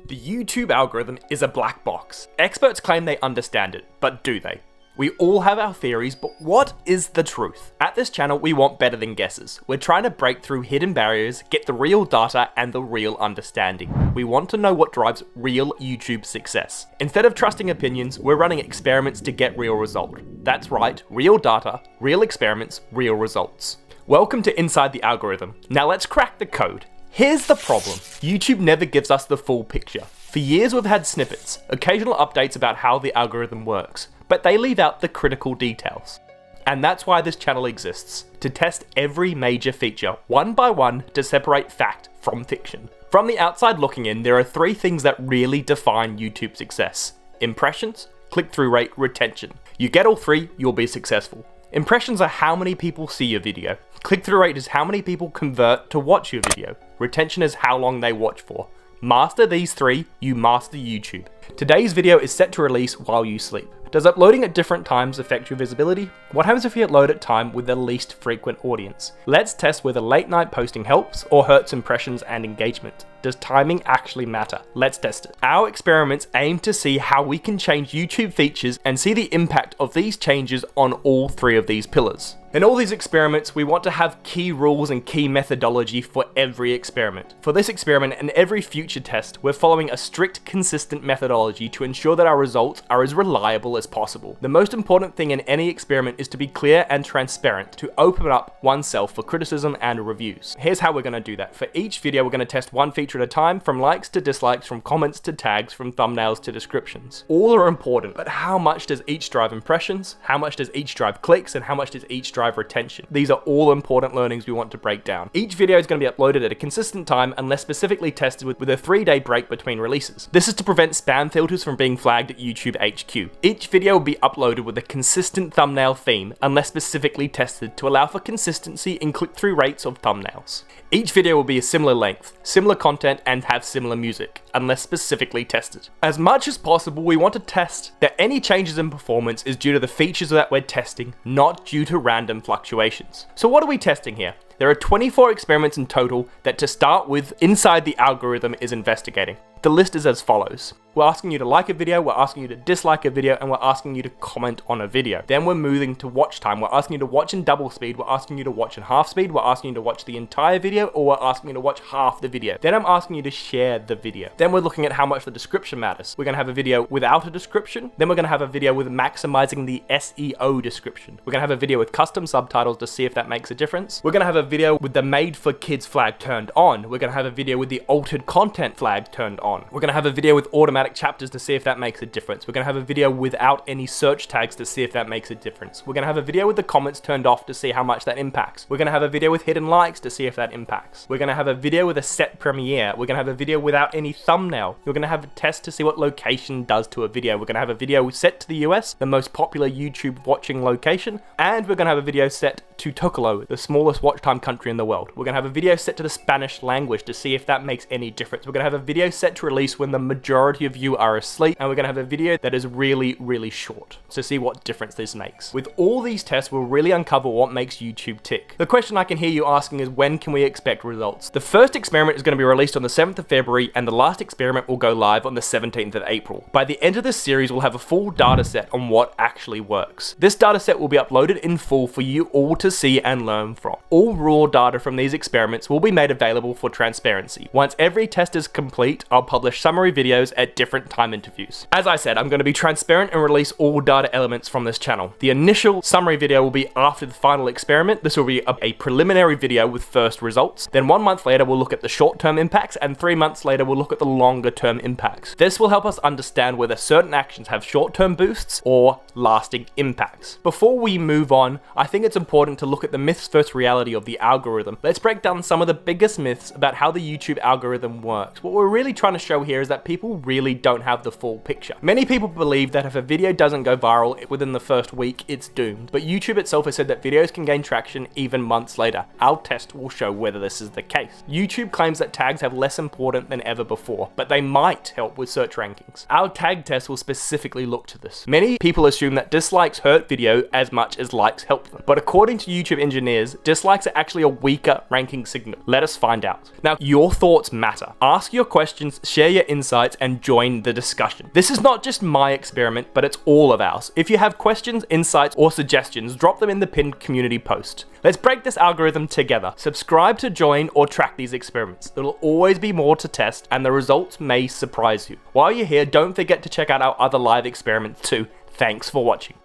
The YouTube algorithm is a black box. Experts claim they understand it, but do they? We all have our theories, but what is the truth? At this channel, we want better than guesses. We're trying to break through hidden barriers, get the real data and the real understanding. We want to know what drives real YouTube success. Instead of trusting opinions, we're running experiments to get real result. That's right, real data, real experiments, real results. Welcome to Inside the Algorithm. Now let's crack the code. Here's the problem. YouTube never gives us the full picture. For years we've had snippets, occasional updates about how the algorithm works, but they leave out the critical details. And that's why this channel exists, to test every major feature, one by one, to separate fact from fiction. From the outside looking in, there are three things that really define YouTube success: impressions, click-through rate, retention. You get all three, you'll be successful. Impressions are how many people see your video. Click-through rate is how many people convert to watch your video. Retention is how long they watch for. Master these three, you master YouTube. Today's video is set to release while you sleep. Does uploading at different times affect your visibility? What happens if you upload at time with the least frequent audience? Let's test whether late night posting helps or hurts impressions and engagement. Does timing actually matter? Let's test it. Our experiments aim to see how we can change YouTube features and see the impact of these changes on all three of these pillars. In all these experiments, we want to have key rules and key methodology for every experiment. For this experiment and every future test, we're following a strict, consistent methodology to ensure that our results are as reliable as possible. The most important thing in any experiment is to be clear and transparent, to open up oneself for criticism and reviews. Here's how we're going to do that. For each video, we're going to test one feature at a time, from likes to dislikes, from comments to tags, from thumbnails to descriptions. All are important, but how much does each drive impressions? How much does each drive clicks? And how much does each drive retention? These are all important learnings we want to break down. Each video is going to be uploaded at a consistent time unless specifically tested with a 3-day break between releases. This is to prevent spam filters from being flagged at YouTube HQ. Each video will be uploaded with a consistent thumbnail theme unless specifically tested to allow for consistency in click-through rates of thumbnails. Each video will be a similar length, similar content, and have similar music, unless specifically tested. As much as possible, we want to test that any changes in performance is due to the features that we're testing, not due to random fluctuations. So what are we testing here? There are 24 experiments in total that, to start with, Inside the Algorithm is investigating. The list is as follows. We're asking you to like a video, we're asking you to dislike a video, and we're asking you to comment on a video. Then we're moving to watch time. We're asking you to watch in double speed, we're asking you to watch in half speed, we're asking you to watch the entire video, or we're asking you to watch half the video. Then I'm asking you to share the video. Then we're looking at how much the description matters. We're going to have a video without a description. Then we're going to have a video with maximizing the SEO description. We're going to have a video with custom subtitles to see if that makes a difference. We're going to have a video with the made for kids flag turned on. We're going to have a video with the altered content flag turned on. We're going to have a video with automatic chapters to see if that makes a difference. We're going to have a video without any search tags to see if that makes a difference. We're going to have a video with the comments turned off to see how much that impacts. We're going to have a video with hidden likes to see if that impacts. We're going to have a video with a set premiere. We're going to have a video without any thumbnail. We're going to have a test to see what location does to a video. We're going to have a video set to the US, the most popular YouTube watching location, and we're going to have a video set to Tocolo, the smallest watch time country in the world. We're going to have a video set to the Spanish language to see if that makes any difference. We're going to have a video set to release when the majority of you are asleep, and we're going to have a video that is really short to see what difference this makes. With all these tests, we'll really uncover what makes YouTube tick. The question I can hear you asking is, when can we expect results? The first experiment is going to be released on the 7th of February, and the last experiment will go live on the 17th of April. By the end of this series, we'll have a full data set on what actually works. This data set will be uploaded in full for you all to see and learn from. All raw data from these experiments will be made available for transparency. Once every test is complete, I'll publish summary videos at different time interviews. As I said, I'm going to be transparent and release all data elements from this channel. The initial summary video will be after the final experiment. This will be a preliminary video with first results. Then 1 month later, we'll look at the short-term impacts, and 3 months later, we'll look at the longer-term impacts. This will help us understand whether certain actions have short-term boosts or lasting impacts. Before we move on, I think it's important to look at the myths versus reality of the algorithm. Let's break down some of the biggest myths about how the YouTube algorithm works. What we're really trying to show here is that people really don't have the full picture. Many people believe that if a video doesn't go viral within the first week, it's doomed. But YouTube itself has said that videos can gain traction even months later. Our test will show whether this is the case. YouTube claims that tags have less important than ever before, but they might help with search rankings. Our tag test will specifically look to this. Many people assume that dislikes hurt video as much as likes help them. But according to to YouTube engineers, dislikes are actually a weaker ranking signal? Let us find out. Now, your thoughts matter. Ask your questions, share your insights, and join the discussion. This is not just my experiment, but it's all of ours. If you have questions, insights, or suggestions, drop them in the pinned community post. Let's break this algorithm together. Subscribe to join or track these experiments. There'll always be more to test, and the results may surprise you. While you're here, don't forget to check out our other live experiments too. Thanks for watching.